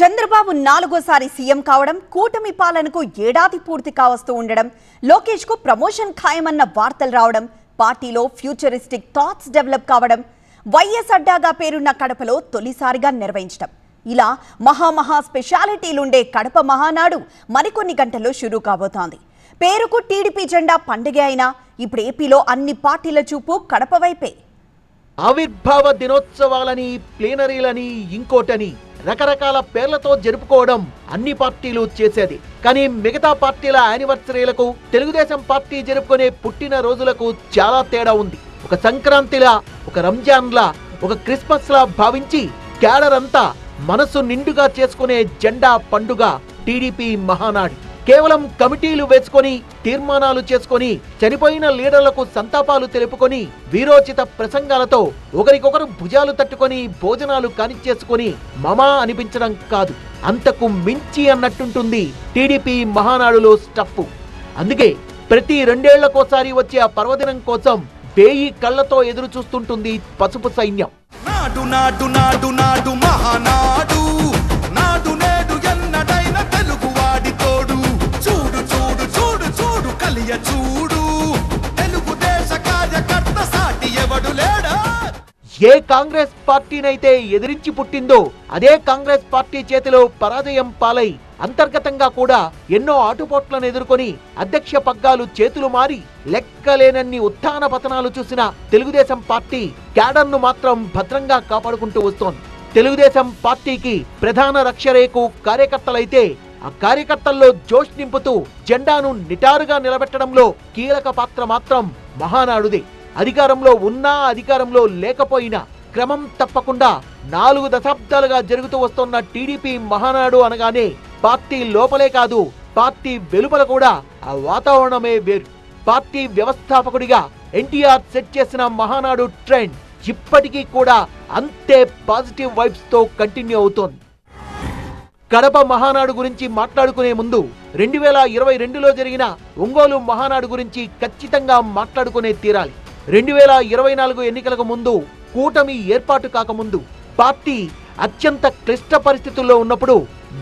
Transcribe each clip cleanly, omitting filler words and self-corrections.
చంద్రబాబు నాలుగోసారి సీఎం కావడం, కూటమి పాలనకు ఏడాది పూర్తి కావస్తూ ఉండడం, లోకేష్ కు ప్రమోషన్ ఖాయమన్న వార్తలు రావడం, పార్టీలో ఫ్యూచరిస్టిక్ థాట్స్ డెవలప్ కావడం, వైఎస్ అడ్డాగా పేరున్న కడపలో తొలిసారిగా నిర్వహించడం, ఇలా మహా స్పెషాలిటీలుండే కడప మహానాడు మరికొన్ని గంటల్లో షురూ కాబోతోంది. పేరుకు టీడీపీ జెండా పండుగ అయినా ఇప్పుడు ఏపీలో అన్ని పార్టీల చూపు కడప వైపే. ఆవిర్భావ దినోత్సవాలని, ప్లీనరీలని, ఇంకోటని రకరకాల పేర్లతో జరుపుకోవడం అన్ని పార్టీలు చేసేది. కానీ మిగతా పార్టీల యానివర్సరీలకు, తెలుగుదేశం పార్టీ జరుపుకునే పుట్టిన రోజులకు చాలా తేడా ఉంది. ఒక సంక్రాంతిలా, ఒక రంజాన్లా, ఒక క్రిస్మస్ లా భావించి క్యాడర్ అంతా మనసు నిండుగా చేసుకునే జెండా పండుగ టీడీపీ మహానాడు. కేవలం కమిటీలు వేసుకొని, తీర్మానాలు చేసుకొని, చనిపోయిన లీడర్లకు సంతాపాలు తెలుపుకొని, వీరోచిత ప్రసంగాలతో ఒకరికొకరు భుజాలు తట్టుకొని భోజనాలు కానిచ్చేసుకొని మమా అనిపించడం కాదు, అంతకు మించి అన్నట్టుంటుంది టీడీపీ మహానాడులో స్టఫ్. అందుకే ప్రతి 2 ఏళ్లకోసారి వచ్చే ఆ పర్వదినం కోసం 1000 కళ్లతో ఎదురు చూస్తుంటుంది పసుపు సైన్యం. నాడు నాడు నాడు నాడు మహానాడు, నాడు నేడు ఎన్నడైన తెలుగువాడి తోడు, చూడు చూడు చూడు చూడు కలియ చూడు, తెలుగు దేశ కార్యకర్త సాటి ఎవడు లేడా. ఏ కాంగ్రెస్ పార్టీనైతే ఎదిరించి పుట్టిందో అదే కాంగ్రెస్ పార్టీ చేతిలో పరాజయం పాలై అంతర్గతంగా కూడా ఎన్నో ఆటుపోట్లను ఎదుర్కొని అధ్యక్ష పగ్గాలు చేతులు మారి లెక్కలేనన్ని ఉత్థాన పతనాలు చూసిన తెలుగుదేశం పార్టీ క్యాడర్ను మాత్రం భద్రంగా కాపాడుకుంటూ వస్తోంది. తెలుగుదేశం పార్టీకి ప్రధాన రక్షరేకు కార్యకర్తలైతే ఆ కార్యకర్తల్లో జోష్ నింపుతూ జెండాను నిటారుగా నిలబెట్టడంలో కీలక పాత్ర మాత్రం మహానాడుదే. అధికారంలో ఉన్నా, అధికారంలో లేకపోయినా క్రమం తప్పకుండా 4 దశాబ్దాలుగా జరుగుతూ వస్తున్న టీడీపీ మహానాడు అనగానే పార్టీ లోపలే కాదు, పార్టీ వెలుపల కూడా ఆ వాతావరణమే వేరు. పార్టీ వ్యవస్థాపకుడిగా ఎన్టీఆర్ సెట్ చేసిన మహానాడు ట్రెండ్ ఇప్పటికీ కూడా అంతే పాజిటివ్ వైబ్స్ తో కంటిన్యూ అవుతోంది. కడప మహానాడు గురించి మాట్లాడుకునే ముందు 2022లో జరిగిన ఒంగోలు మహానాడు గురించి ఖచ్చితంగా మాట్లాడుకునే తీరాలి. 2024 ఎన్నికలకు ముందు, కూటమి ఏర్పాటు కాకముందు పార్టీ అత్యంత క్లిష్ట పరిస్థితుల్లో ఉన్నప్పుడు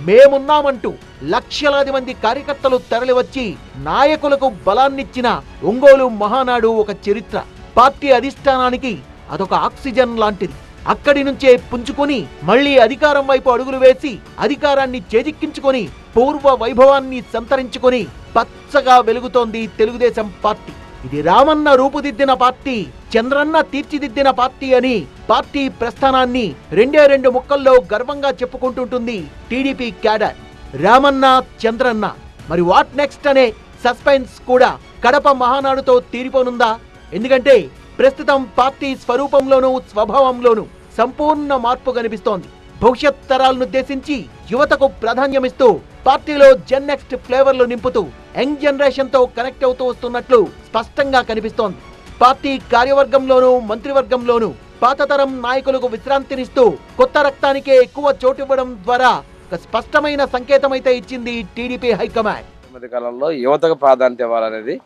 మేమున్నామంటూ లక్షలాది మంది కార్యకర్తలు తరలివచ్చి నాయకులకు బలాన్నిచ్చిన ఒంగోలు మహానాడు ఒక చరిత్ర. పార్టీ అధిష్టానానికి అదొక ఆక్సిజన్ లాంటిది. అక్కడి నుంచే పుంజుకొని మళ్లీ అధికారం వైపు అడుగులు వేసి అధికారాన్ని చేజిక్కించుకొని పూర్వ వైభవాన్ని సంతరించుకొని పచ్చగా వెలుగుతోంది తెలుగుదేశం పార్టీ. ఇది రామన్న రూపుదిద్దిన పార్టీ, చంద్రన్న తీర్చిదిద్దిన పార్టీ అని పార్టీ ప్రస్థానాన్ని 2 ముక్కల్లో గర్వంగా చెప్పుకుంటుంటుంది టీడీపీ క్యాడర్. రామన్న, చంద్రన్న, మరి వాట్ నెక్స్ట్ అనే సస్పెన్స్ కూడా కడప మహానాడుతో తీరిపోనుందా? ఎందుకంటే ప్రస్తుతం పార్టీ స్వరూపంలోనూ స్వభావంలోనూ సంపూర్ణ మార్పు కనిపిస్తోంది. భవిష్యత్ తరాలను ఉద్దేశించి యువతకు ప్రాధాన్యమిస్తూ పార్టీలో జెన్ నెక్స్ట్ ఫ్లేవర్లు నింపుతూ యంగ్ జనరేషన్ తో కనెక్ట్ అవుతూ వస్తున్నట్లు స్పష్టంగా కనిపిస్తోంది. పార్టీ కార్యవర్గంలోనూ మంత్రివర్గంలోనూ పాతతరం నాయకులకు విశ్రాంతినిస్తూ కొత్త రక్తానికే ఎక్కువ చోటివ్వడం ద్వారా ఒక స్పష్టమైన సంకేతమైతే ఇచ్చింది టీడీపీ హైకమాండ్. మధ్య కాలంలో యువతకు ప్రాధాన్యత ఇవ్వాలనేది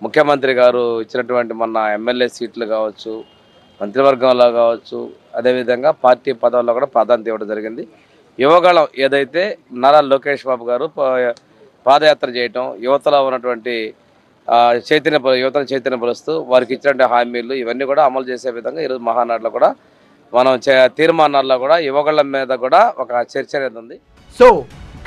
ముఖ్యమంత్రి గారు ఇచ్చినటువంటి మొన్న ఎమ్మెల్యే సీట్లు కావచ్చు, మంత్రివర్గంలో కావచ్చు, అదేవిధంగా పార్టీ పదవుల్లో కూడా ప్రాధాన్యత ఇవ్వడం జరిగింది. యువగళం ఏదైతే నారా లోకేష్ బాబు గారు పాదయాత్ర చేయటం, యువతలో ఉన్నటువంటి యువతను చైతన్యపరుస్తూ వారికి ఇచ్చినటువంటి హామీలు ఇవన్నీ కూడా అమలు చేసే విధంగా ఈరోజు మహానాడులో కూడా మనం తీర్మానాల్లో కూడా యువగళం మీద కూడా ఒక చర్చ అనేది ఉంది. సో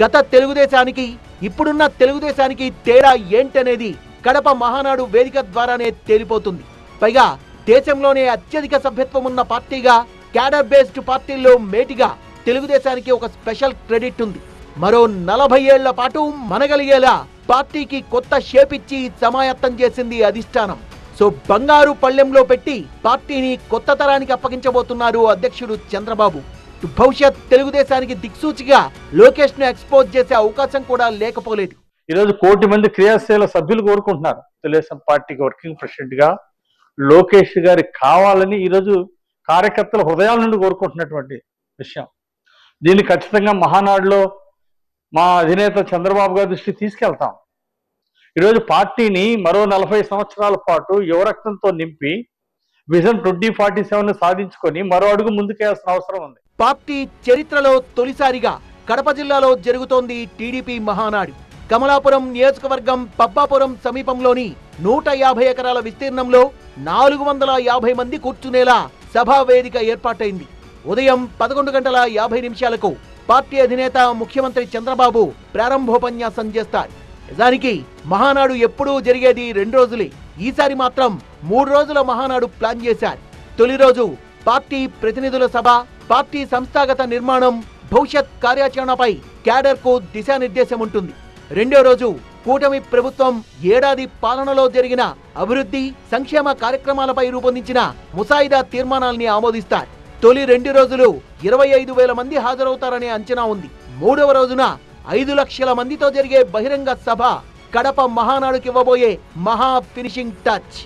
గత తెలుగుదేశానికి, ఇప్పుడున్న తెలుగుదేశానికి తేడా ఏంటనేది కడప మహానాడు వేదిక ద్వారానే తేలిపోతుంది. పైగా దేశంలోనే అత్యధిక సభ్యత్వం ఉన్న పార్టీగా, క్యాడర్ బేస్డ్ పార్టీల్లో మేటిగా తెలుగుదేశానికి ఒక స్పెషల్ క్రెడిట్ ఉంది. మరో 40 ఏళ్ల పాటు మనగలిగేలా పార్టీకి కొత్త షేప్ ఇచ్చి సమాయత్తం చేసింది అధిష్టానం. సో బంగారు పళ్ళెంలో పెట్టి పార్టీని కొత్త తరానికి అప్పగించబోతున్నారు అధ్యక్షుడు చంద్రబాబు. భవిష్యత్ తెలుగుదేశానికి దిక్సూచిగా లోకేష్ ను ఎక్స్పోజ్ చేసే అవకాశం కూడా లేకపోలేదు. ఈరోజు 1 కోటి మంది క్రియాశీల సభ్యులు కోరుకుంటున్నారు తెలుగుదేశం పార్టీకి వర్కింగ్ ప్రెసిడెంట్ గా లోకేష్ గారి కావాలని ఈరోజు కార్యకర్తల హృదయాల నుండి కోరుకుంటున్నటువంటి విషయం. దీన్ని ఖచ్చితంగా మహానాడులో మా అధినేత చంద్రబాబు గారి దృష్టికి తీసుకెళ్తాం. ఈరోజు పార్టీని మరో 40 సంవత్సరాల పాటు యువరక్తంతో నింపి విజన్ 2047 సాధించుకొని మరో అడుగు ముందుకేయాల్సిన అవసరం ఉంది. పార్టీ చరిత్రలో తొలిసారిగా కడప జిల్లాలో జరుగుతోంది టీడీపీ మహానాడు. కమలాపురం నియోజకవర్గం పబ్బాపురం సమీపంలోని 150 ఎకరాల విస్తీర్ణంలో 450 మంది కూర్చునేలా సభా వేదిక ఏర్పాటైంది. ఉదయం 11:50 పార్టీ అధినేత ముఖ్యమంత్రి చంద్రబాబు ప్రారంభోపన్యాసం చేస్తారు. నిజానికి మహానాడు ఎప్పుడూ జరిగేది 2 రోజులే. ఈసారి మాత్రం 3 రోజుల మహానాడు ప్లాన్ చేశారు. తొలి రోజు పార్టీ ప్రతినిధుల సభ, పార్టీ సంస్థాగత నిర్మాణం, భవిష్యత్ కార్యాచరణపై క్యాడర్కు దిశానిర్దేశం ఉంటుంది. రెండో రోజు కూటమి ప్రభుత్వం ఏడాది పాలనలో జరిగిన అభివృద్ధి, సంక్షేమ కార్యక్రమాలపై రూపొందించిన ముసాయిదా తీర్మానాల్ని ఆమోదిస్తారు. తొలి 2 రోజులు 25,000 మంది హాజరవుతారనే అంచనా ఉంది. మూడవ రోజున 5 లక్షల మందితో జరిగే బహిరంగ సభ కడప మహానాడుకి ఇవ్వబోయే మహా ఫినిషింగ్ టచ్.